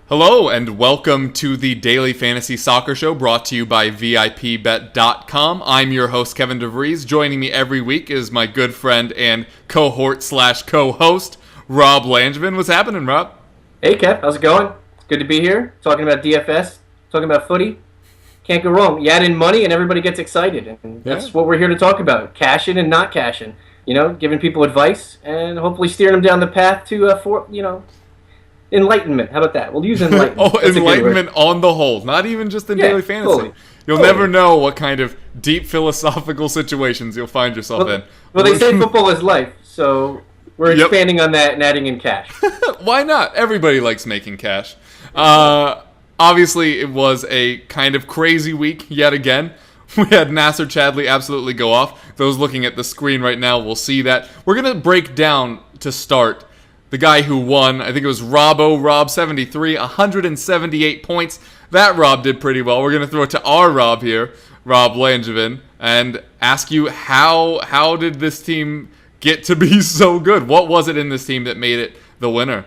Hello and welcome to the Daily Fantasy Soccer Show brought to you by VIP-bet.com. I'm your host, Kevin DeVrues. Joining me every week is my good friend and cohort/co-host, Rob Langevin. What's happening, Rob? Hey, Kev. How's it going? Good to be here. Talking about DFS, talking about footy. Can't go wrong. You add in money and everybody gets excited. And that's what we're here to talk about. Cash in and not cash in. You know, giving people advice and hopefully steering them down the path to, enlightenment. How about that? We'll use enlightenment. Enlightenment on the whole, not even just in daily fantasy. Totally. You'll never know what kind of deep philosophical situations you'll find yourself in. Well, they say football is life, so we're expanding on that and adding in cash. Why not? Everybody likes making cash. Obviously, it was a kind of crazy week yet again. We had Nasser Chadli absolutely go off. Those looking at the screen right now will see that. We're going to break down to start the guy who won. I think it was Rob73, 178 points. That Rob did pretty well. We're going to throw it to our Rob here, Rob Langevin, and ask you how did this team get to be so good? What was it in this team that made it the winner?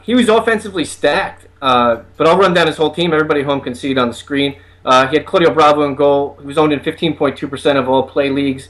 He was offensively stacked, but I'll run down his whole team. Everybody at home can see it on the screen. He had Claudio Bravo in goal. He was owned in 15.2% of all play leagues.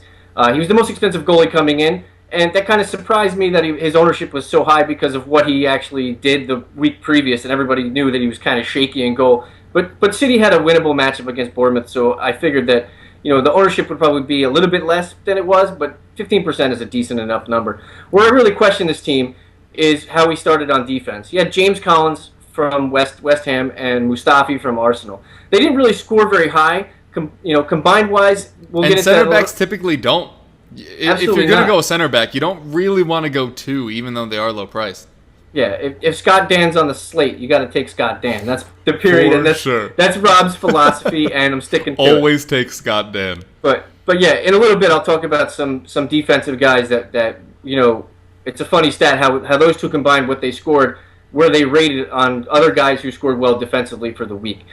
He was the most expensive goalie coming in. And that kind of surprised me that his ownership was so high because of what he actually did the week previous, and everybody knew that he was kind of shaky in goal. But City had a winnable matchup against Bournemouth, so I figured that the ownership would probably be a little bit less than it was, but 15% is a decent enough number. Where I really question this team is how he started on defense. He had James Collins from West Ham and Mustafi from Arsenal. They didn't really score very high, combined wise. We'll get into center backs typically don't. If you're going to go a center back, you don't really want to go two, even though they are low priced. Yeah, if Scott Dan's on the slate, you got to take Scott Dan. That's the period, For and that's sure. That's Rob's philosophy, and I'm sticking to it. Always take Scott Dan. But yeah, in a little bit, I'll talk about some defensive guys that it's a funny stat how those two combined, what they scored, where they rated on other guys who scored well defensively for the week.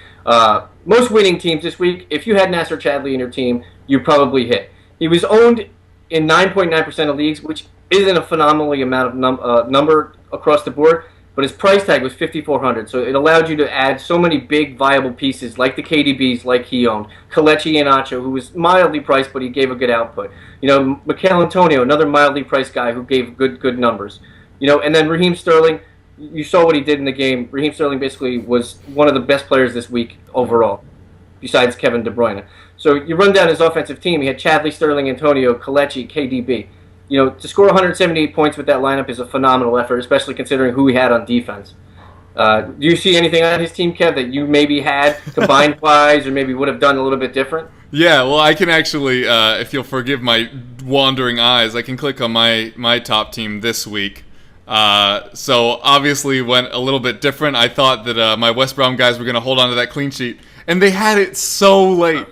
Most winning teams this week, if you had Nasser Chadli in your team, you probably hit. He was owned in 9.9% of leagues, which isn't a phenomenally amount of number across the board, but his price tag was $5,400, so it allowed you to add so many big viable pieces like the KDBs, like he owned, Kelechi Iheanacho, who was mildly priced, but he gave a good output. Mikel Antonio, another mildly priced guy who gave good numbers. And then Raheem Sterling, you saw what he did in the game. Raheem Sterling basically was one of the best players this week overall, besides Kevin De Bruyne. So you run down his offensive team. He had Chadli, Sterling, Antonio, Kelechi, KDB. To score 178 points with that lineup is a phenomenal effort, especially considering who he had on defense. Do you see anything on his team, Kev, that you maybe had combined-wise or maybe would have done a little bit different? Yeah, well, I can actually, if you'll forgive my wandering eyes, I can click on my top team this week. So obviously went a little bit different. I thought that my West Brom guys were going to hold on to that clean sheet, and they had it so late.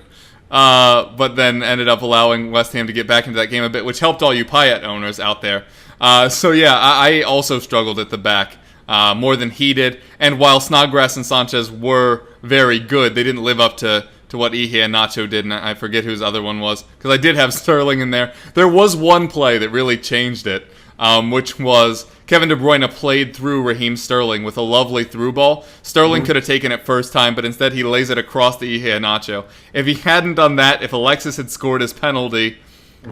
But then ended up allowing West Ham to get back into that game a bit, which helped all you Payet owners out there. I also struggled at the back more than he did. And while Snodgrass and Sanchez were very good, they didn't live up to what Iheanacho did, and I forget whose other one was, because I did have Sterling in there. There was one play that really changed it, which was Kevin De Bruyne played through Raheem Sterling with a lovely through ball. Sterling could have taken it first time, but instead he lays it across to Iheanacho. If he hadn't done that, if Alexis had scored his penalty,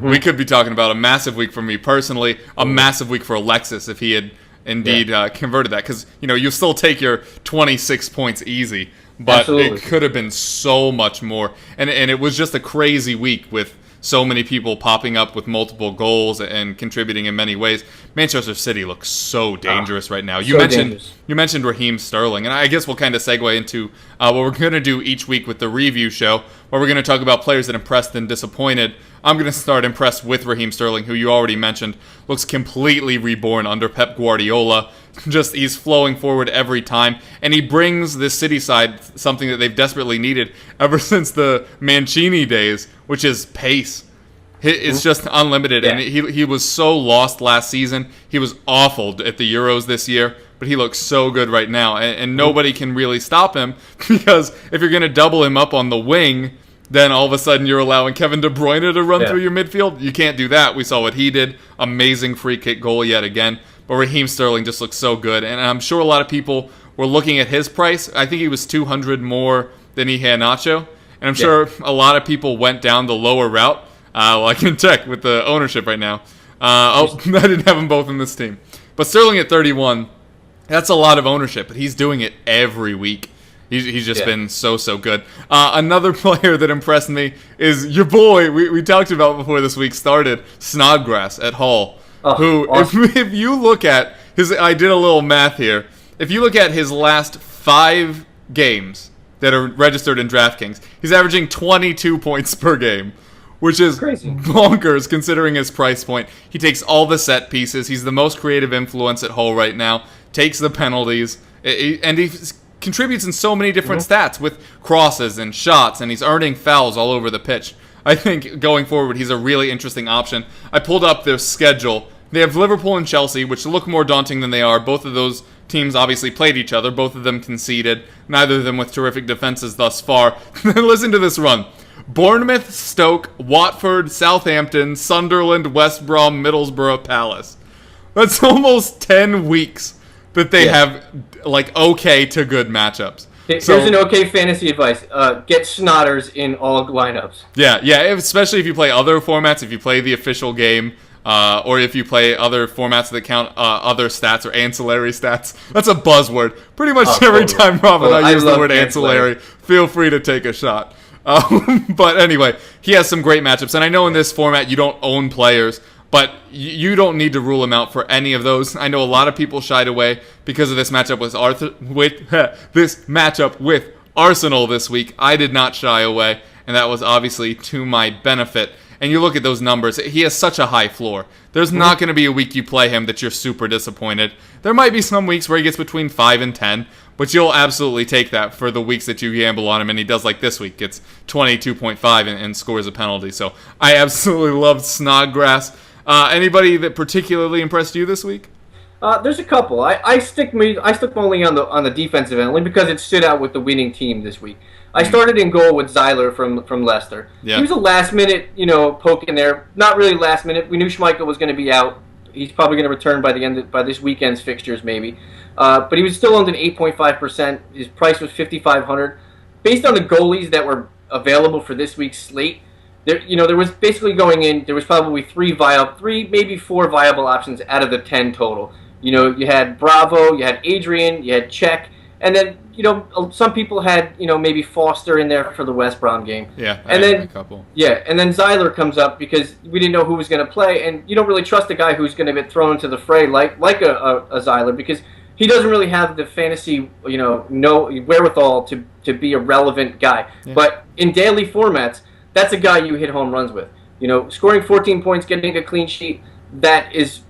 we could be talking about a massive week for me personally, a massive week for Alexis if he had indeed converted that. Because, you still take your 26 points easy, but Absolutely. It could have been so much more. And it was just a crazy week with so many people popping up with multiple goals and contributing in many ways. Manchester City looks so dangerous right now. You mentioned Raheem Sterling, and I guess we'll kind of segue into what we're going to do each week with the review show, where we're going to talk about players that impressed and disappointed. I'm going to start impressed with Raheem Sterling, who you already mentioned, looks completely reborn under Pep Guardiola. He's flowing forward every time, and he brings this City side something that they've desperately needed ever since the Mancini days, which is pace. It's just unlimited, and he was so lost last season. He was awful at the Euros this year, but he looks so good right now, and nobody can really stop him, because if you're going to double him up on the wing, then all of a sudden you're allowing Kevin De Bruyne to run through your midfield. You can't do that. We saw what he did. Amazing free kick goal yet again. But Raheem Sterling just looks so good, and I'm sure a lot of people were looking at his price, I think he was 200 more than Iheanacho. And I'm sure a lot of people went down the lower route. Well, I can check with the ownership right now. I didn't have them both in this team. But Sterling at 31, that's a lot of ownership, but he's doing it every week. He's just been so good. Another player that impressed me is your boy, we talked about before this week started, Snodgrass at Hull. Who, awesome. if you look at his, I did a little math here. If you look at his last 5 games that are registered in DraftKings, he's averaging 22 points per game, which is crazy, bonkers considering his price point. He takes all the set pieces. He's the most creative influence at Hull right now. Takes the penalties, and he contributes in so many different stats with crosses and shots, and he's earning fouls all over the pitch. I think going forward, he's a really interesting option. I pulled up their schedule. They have Liverpool and Chelsea, which look more daunting than they are. Both of those teams obviously played each other. Both of them conceded. Neither of them with terrific defenses thus far. Listen to this run. Bournemouth, Stoke, Watford, Southampton, Sunderland, West Brom, Middlesbrough, Palace. That's almost 10 weeks that they have, like, okay to good matchups. Here's an okay fantasy advice. Get Snodders in all lineups. Yeah, especially if you play other formats, if you play the official game, or if you play other formats that count other stats or ancillary stats. That's a buzzword. Pretty much every time, Rob, and I use the word ancillary, feel free to take a shot. But anyway, he has some great matchups. And I know in this format you don't own players, but you don't need to rule him out for any of those. I know a lot of people shied away because of this matchup with Arsenal this week. I did not shy away, and that was obviously to my benefit. And you look at those numbers, he has such a high floor. There's not going to be a week you play him that you're super disappointed. There might be some weeks where he gets between 5 and 10, but you'll absolutely take that for the weeks that you gamble on him, and he does like this week, gets 22.5 and scores a penalty. So I absolutely loved Snodgrass. Anybody that particularly impressed you this week? There's a couple. I stick only on the defensive end, only because it stood out with the winning team this week. I started in goal with Zeiler from Leicester. Yeah. He was a last minute, poke in there. Not really last minute. We knew Schmeichel was going to be out. He's probably going to return by this weekend's fixtures maybe. But he was still owned at 8.5%. His price was $5,500. Based on the goalies that were available for this week's slate, there was basically going in. There was probably 3 maybe 4 viable options out of the 10 total. You had Bravo, you had Adrian, you had Czech, and then some people had maybe Foster in there for the West Brom game. Yeah, and then a couple. Yeah, and then Zeiler comes up because we didn't know who was going to play, and you don't really trust a guy who's going to get thrown into the fray like a Zeiler because he doesn't really have the fantasy wherewithal to be a relevant guy. Yeah. But in daily formats, that's a guy you hit home runs with. Scoring 14 points, getting a clean sheet, that is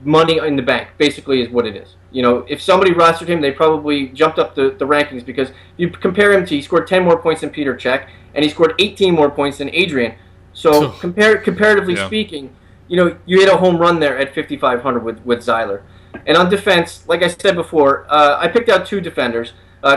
money in the bank, basically is what it is. If somebody rostered him, they probably jumped up the rankings because you compare him to, he scored 10 more points than Peter Cech, and he scored 18 more points than Adrian. So comparatively speaking, you hit a home run there at 5,500 with Zeiler. And on defense, like I said before, I picked out 2 defenders.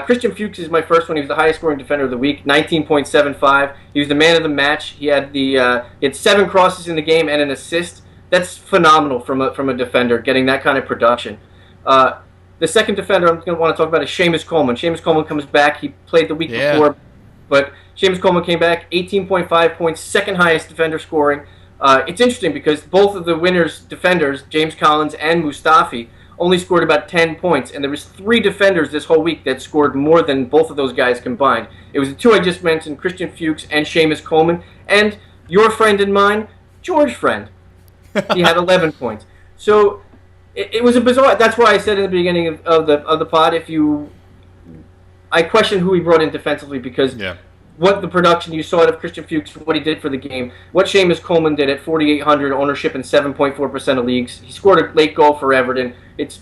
Christian Fuchs is my first one. He was the highest scoring defender of the week, 19.75. He was the man of the match. He had 7 crosses in the game and an assist. That's phenomenal from a defender, getting that kind of production. The second defender I'm going to want to talk about is Seamus Coleman. Seamus Coleman comes back. He played the week before, but Seamus Coleman came back, 18.5 points, second highest defender scoring. It's interesting because both of the winners' defenders, James Collins and Mustafi, only scored about 10 points, and there was 3 defenders this whole week that scored more than both of those guys combined. It was the 2 I just mentioned, Christian Fuchs and Seamus Coleman, and your friend and mine, George Friend. He had 11 points. So it was a bizarre. That's why I said in the beginning of the pod, I question who he brought in defensively because what the production you saw out of Christian Fuchs, what he did for the game, what Seamus Coleman did at 4,800 ownership in 7.4% of leagues. He scored a late goal for Everton. It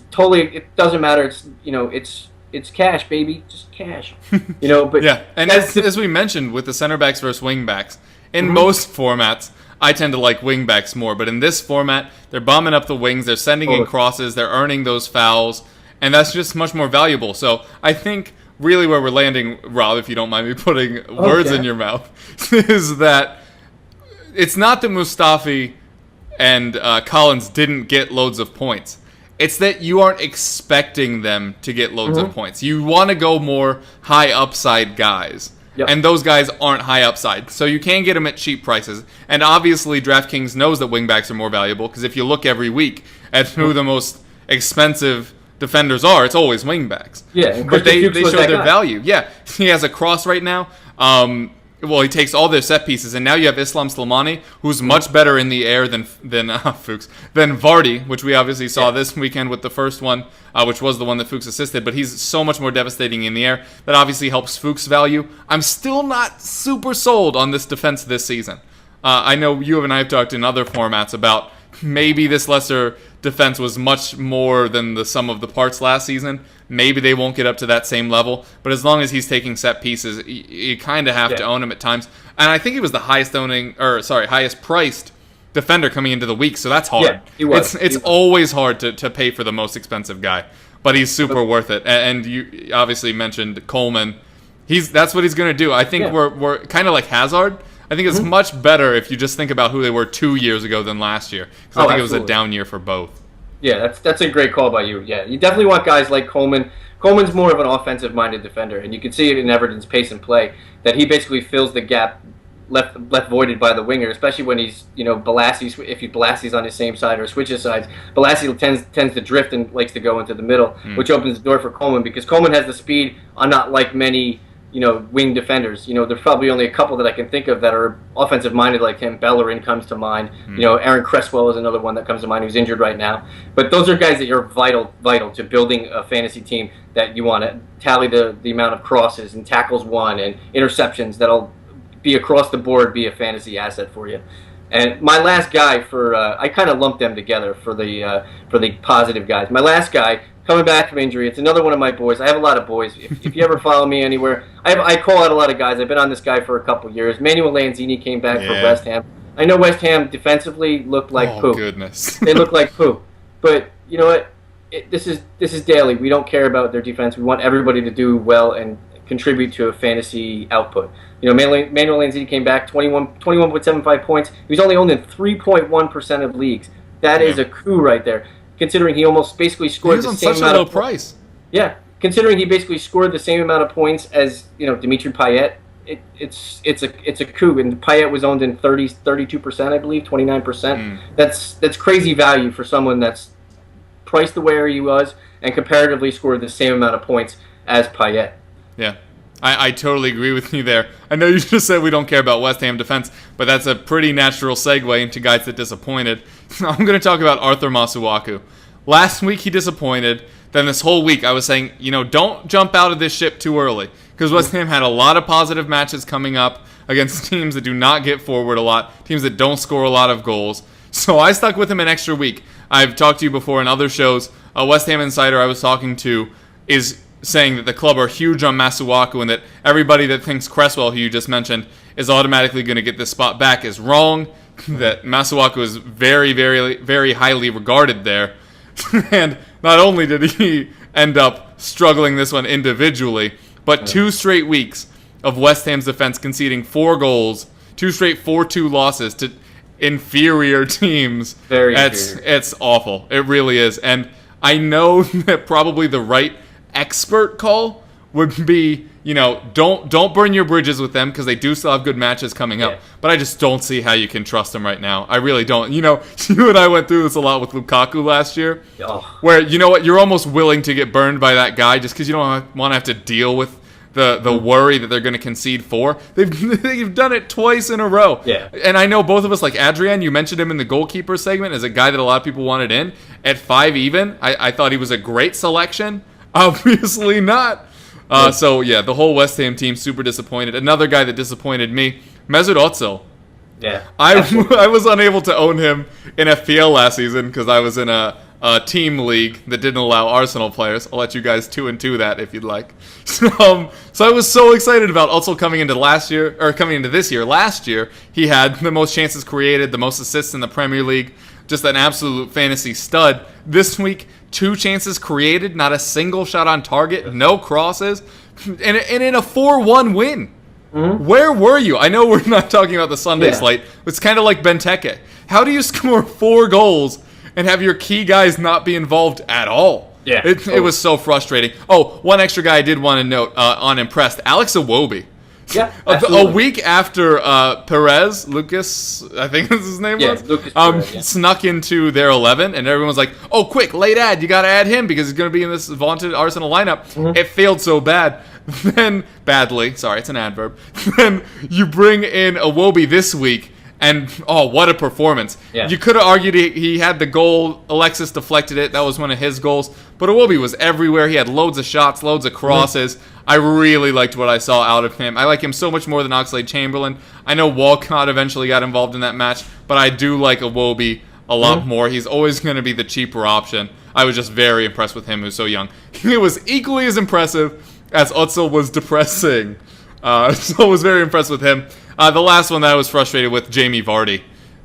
doesn't matter. It's cash, baby, just cash. But and as we mentioned with the center backs versus wing backs, in most formats, I tend to like wing backs more, but in this format, they're bombing up the wings, they're sending in crosses, they're earning those fouls, and that's just much more valuable. So I think really where we're landing, Rob, if you don't mind me putting words in your mouth, is that it's not that Mustafi and Collins didn't get loads of points. It's that you aren't expecting them to get loads of points. You want to go more high upside guys. Yep. And those guys aren't high upside. So you can get them at cheap prices. And obviously, DraftKings knows that wingbacks are more valuable because if you look every week at who the most expensive defenders are, it's always wingbacks. Yeah, but they show their value. Yeah, he has a cross right now. Well, he takes all their set pieces, and now you have Islam Slimani, who's much better in the air than Vardy, which we obviously saw this weekend with the first one, which was the one that Fuchs assisted. But he's so much more devastating in the air. That obviously helps Fuchs' value. I'm still not super sold on this defense this season. I know you and I have talked in other formats about maybe this lesser defense was much more than the sum of the parts last season. Maybe they won't get up to that same level, but as long as he's taking set pieces, you kind of have to own him at times. And I think he was the highest priced defender coming into the week, so that's hard. Yeah, he was. It's always hard to pay for the most expensive guy, but he's super worth it. And you obviously mentioned Coleman. That's what he's going to do. I think we're kind of like Hazard. I think it's much better if you just think about who they were 2 years ago than last year, because I think it was a down year for both. Yeah, that's a great call by you. Yeah, you definitely want guys like Coleman. Coleman's more of an offensive-minded defender, and you can see it in Everton's pace and play, that he basically fills the gap left voided by the winger, especially when he's, if Bolassi's on his same side or switches sides. Bolasie tends to drift and likes to go into the middle, which opens the door for Coleman, because Coleman has the speed on not like many wing defenders. There's probably only a couple that I can think of that are offensive-minded like him. Bellerin comes to mind. Aaron Cresswell is another one that comes to mind who's injured right now. But those are guys that are vital to building a fantasy team, that you want to tally the amount of crosses and tackles won and interceptions that'll be across the board, be a fantasy asset for you. And my last guy I kind of lumped them together for the positive guys. My last guy, coming back from injury, it's another one of my boys. I have a lot of boys. If you ever follow me anywhere, I call out a lot of guys. I've been on this guy for a couple years. Manuel Lanzini came back for West Ham. I know West Ham defensively looked like poo. Oh, goodness. They look like poo. But you know what? This is daily. We don't care about their defense. We want everybody to do well and contribute to a fantasy output. Manuel Lanzini came back, 21.75 points. He was only owned in 3.1% of leagues. That is a coup right there, considering he almost basically scored the same amount of points. He was on such a low price. Yeah, considering he basically scored the same amount of points as Dimitri Payet. It's a coup, and Payet was owned in 32%, I believe, 29%. That's crazy value for someone that's priced the way he was and comparatively scored the same amount of points as Payet. Yeah. I totally agree with you there. I know you just said we don't care about West Ham defense, but that's a pretty natural segue into guys that disappointed. I'm going to talk about Arthur Masuaku. Last week he disappointed. Then this whole week I was saying, don't jump out of this ship too early, because West Ham had a lot of positive matches coming up against teams that do not get forward a lot, teams that don't score a lot of goals. So I stuck with him an extra week. I've talked to you before in other shows. A West Ham insider I was talking to is saying that the club are huge on Masuaku, and that everybody that thinks Cresswell, who you just mentioned, is automatically going to get this spot back is wrong. That Masuaku is very, very, very highly regarded there. And not only did he end up struggling this one individually, but 2 straight weeks of West Ham's defense conceding 4 goals, 2 straight 4-2 losses to inferior teams. Very inferior. It's awful. It really is. And I know that probably the right expert call would be, don't burn your bridges with them, because they do still have good matches coming up. But I just don't see how you can trust them right now. I really don't. You and I went through this a lot with Lukaku last year, where, you're almost willing to get burned by that guy just because you don't want to have to deal with the worry that they're going to concede 4. They've done it twice in a row. Yeah. And I know both of us, like Adrian, you mentioned him in the goalkeeper segment as a guy that a lot of people wanted in. At 5 even, I thought he was a great selection. Obviously not. So, the whole West Ham team super disappointed. Another guy that disappointed me, Mesut Ozil. Yeah. I was unable to own him in FPL last season because I was in a team league that didn't allow Arsenal players. I'll let you guys 2-2 that if you'd like. So I was so excited about Ozil coming into this year. Last year, he had the most chances created, the most assists in the Premier League, just an absolute fantasy stud. This week, 2 chances created, not a single shot on target, no crosses, and in a 4-1 win. Where were you? I know we're not talking about the Sunday slate. It's kind of like Benteke. How do you score 4 goals and have your key guys not be involved at all. Yeah. It was so frustrating. Oh, one extra guy I did want to note on Impressed, Alex Iwobi. Yeah, A week after Perez, Lucas, I think his name was, Lucas Perez, snuck into their 11, and everyone was like, oh, quick, late ad, you got to add him because he's going to be in this vaunted Arsenal lineup. Mm-hmm. It failed so bad. Then, badly, sorry, it's an adverb. Then you bring in Iwobi this week, and, oh, what a performance. Yeah. You could have argued he had the goal. Alexis deflected it. That was one of his goals. But Iwobi was everywhere. He had loads of shots, loads of crosses. Mm-hmm. I really liked what I saw out of him. I like him so much more than Oxlade-Chamberlain. I know Walcott eventually got involved in that match, but I do like Iwobi a lot more. He's always going to be the cheaper option. I was just very impressed with him, who's so young. He was equally as impressive as Özil was depressing. So I was very impressed with him. The last one that I was frustrated with, Jamie Vardy.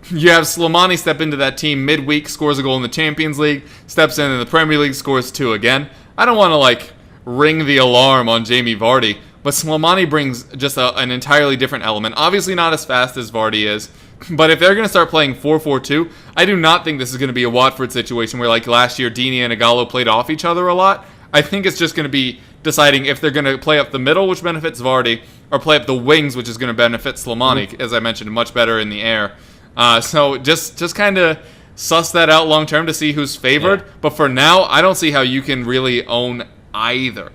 You have Slimani step into that team midweek, scores a goal in the Champions League, steps in the Premier League, scores 2 again. I don't want to, ring the alarm on Jamie Vardy, but Slimani brings just an entirely different element. Obviously not as fast as Vardy is, but if they're going to start playing 4-4-2, I do not think this is going to be a Watford situation where, last year, Dini and Ighalo played off each other a lot. I think it's just going to be deciding if they're going to play up the middle, which benefits Vardy, or play up the wings, which is going to benefit Slimani, as I mentioned, much better in the air. So just kind of suss that out long term to see who's favored. Yeah. But for now, I don't see how you can really own either.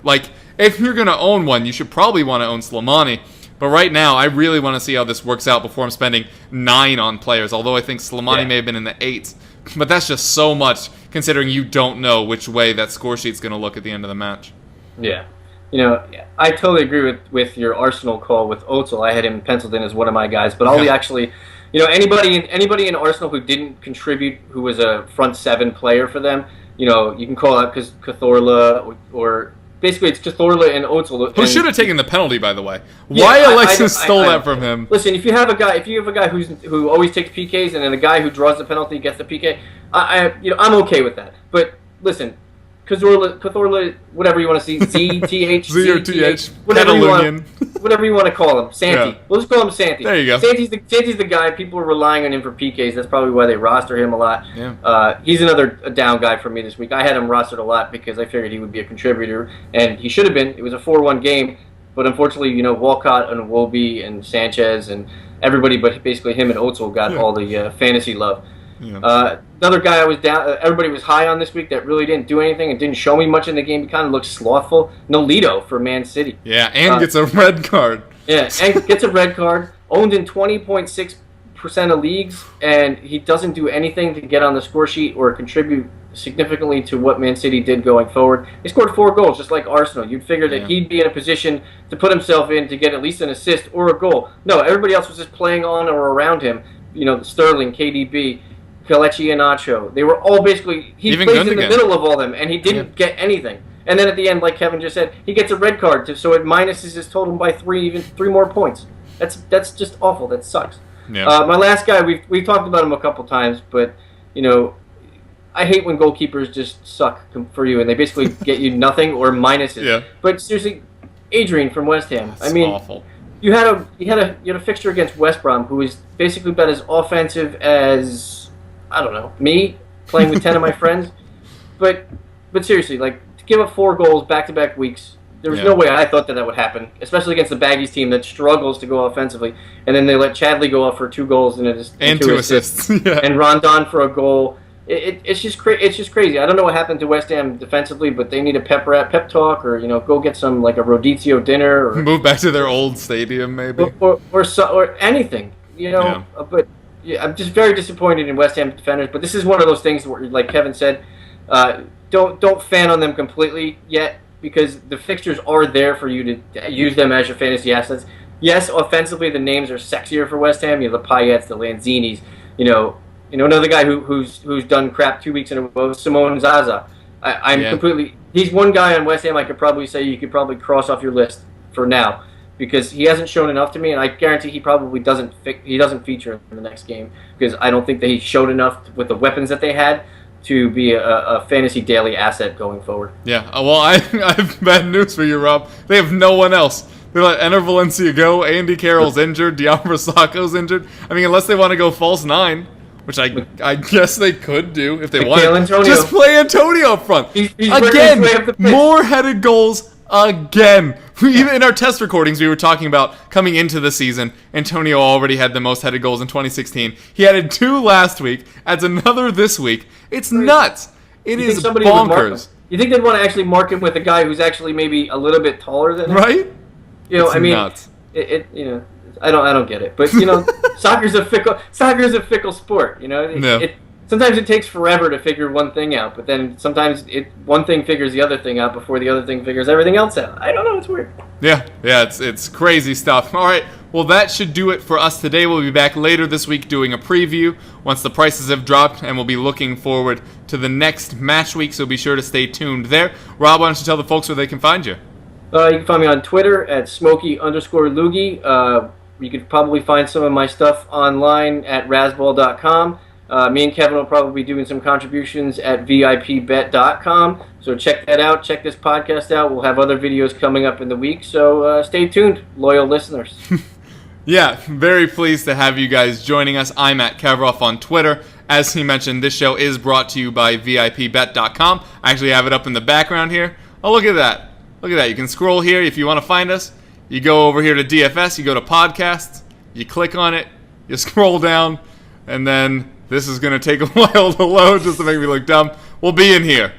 If you're going to own one, you should probably want to own Slimani. But right now, I really want to see how this works out before I'm spending 9 on players, although I think Slimani may have been in the 8s. But that's just so much, considering you don't know which way that score sheet's going to look at the end of the match. Yeah. I totally agree with your Arsenal call with Özil. I had him penciled in as one of my guys. But I'll actually, anybody in Arsenal who didn't contribute, who was a front 7 player for them, you can call out Cazorla or basically it's Cazorla and Özil. Who should have taken the penalty, by the way? Why Alexis stole that from him? Listen, if you have a guy who always takes PKs and then a guy who draws the penalty gets the PK, I'm okay with that. But listen, Cazorla, whatever you want to see, Z-T-H, Z-T-H, whatever you want to call him, Santi. Yeah. We'll just call him Santi. There you go. Santi's the guy. People are relying on him for PKs. That's probably why they roster him a lot. Yeah. He's another down guy for me this week. I had him rostered a lot because I figured he would be a contributor, and he should have been. It was a 4-1 game, but unfortunately, Walcott and Iwobi and Sanchez and everybody, but basically him and Özil got all the fantasy love. Yeah. Another guy I was down. Everybody was high on this week that really didn't do anything and didn't show me much in the game. He kind of looked slothful. Nolito for Man City. Yeah, and gets a red card. Yeah, and gets a red card. Owned in 20.6% of leagues, and he doesn't do anything to get on the score sheet or contribute significantly to what Man City did going forward. He scored 4 goals, just like Arsenal. You'd figure that he'd be in a position to put himself in to get at least an assist or a goal. No, everybody else was just playing on or around him. Sterling, KDB, Kelechi Iheanacho. They were all basically... He plays in the middle of all them, and he didn't get anything. And then at the end, like Kevin just said, he gets a red card, so it minuses his total by 3 more points. That's just awful. That sucks. Yeah. My last guy, we've talked about him a couple times, but, I hate when goalkeepers just suck for you, and they basically get you nothing or minuses. Yeah. But seriously, Adrian from West Ham. That's awful. You had a fixture against West Brom who was basically about as offensive as... I don't know, me playing with 10 of my friends, but seriously, to give up 4 goals back-to-back weeks, there was no way I thought that would happen, especially against the Baggies team that struggles to go offensively, and then they let Chadley go off for 2 goals and 2 assists, and Rondon for a goal. It's just crazy. I don't know what happened to West Ham defensively, but they need a pep talk, or go get some a Rodizio dinner, or move back to their old stadium, maybe, or anything, but. Yeah, I'm just very disappointed in West Ham defenders, but this is one of those things where, like Kevin said, don't fan on them completely yet, because the fixtures are there for you to use them as your fantasy assets. Yes, offensively the names are sexier for West Ham. The Payets, the Lanzinis. Another guy who's done crap 2 weeks in a row, Simone Zaza. He's one guy on West Ham I could probably say you could probably cross off your list for now, because he hasn't shown enough to me, and I guarantee he probably doesn't feature in the next game, because I don't think that he showed enough with the weapons that they had to be a fantasy daily asset going forward. Yeah, well, I have bad news for you, Rob. They have no one else. They let Ener Valencia go, Andy Carroll's injured, Dion Brassaco's injured. I mean, unless they want to go false 9, which I guess they could do if they Mikhail wanted. Antonio. Just play Antonio up front. He's Again, way up the pitch. more headed goals again. Even in our test recordings, we were talking about coming into the season, Antonio already had the most headed goals in 2016. He added 2 last week, adds another this week. It's nuts. It is bonkers. You think they'd want to actually mark him with a guy who's actually maybe a little bit taller than him? Right? It's I mean, nuts. I don't get it. But soccer's a fickle sport. Sometimes it takes forever to figure one thing out, but then sometimes one thing figures the other thing out before the other thing figures everything else out. I don't know. It's weird. Yeah, it's crazy stuff. All right, well, that should do it for us today. We'll be back later this week doing a preview once the prices have dropped, and we'll be looking forward to the next match week, so be sure to stay tuned there. Rob, why don't you tell the folks where they can find you? You can find me on Twitter at Smokey_Loogie. You could probably find some of my stuff online at Razzball.com. Me and Kevin will probably be doing some contributions at VIP-bet.com. So check that out. Check this podcast out. We'll have other videos coming up in the week. So stay tuned, loyal listeners. Yeah, very pleased to have you guys joining us. I'm at Kevroff on Twitter. As he mentioned, this show is brought to you by VIP-bet.com. I actually have it up in the background here. Oh, look at that. Look at that. You can scroll here if you want to find us. You go over here to DFS. You go to podcasts. You click on it. You scroll down. And then this is going to take a while to load just to make me look dumb. We'll be in here.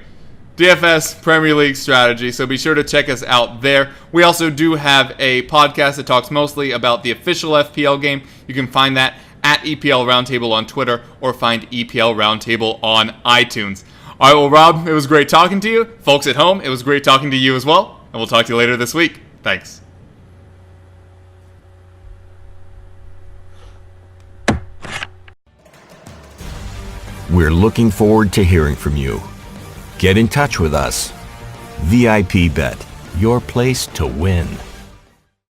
DFS Premier League Strategy, so be sure to check us out there. We also do have a podcast that talks mostly about the official FPL game. You can find that at EPL Roundtable on Twitter or find EPL Roundtable on iTunes. All right, well, Rob, it was great talking to you. Folks at home, it was great talking to you as well. And we'll talk to you later this week. Thanks. We're looking forward to hearing from you. Get in touch with us. VIP Bet, your place to win.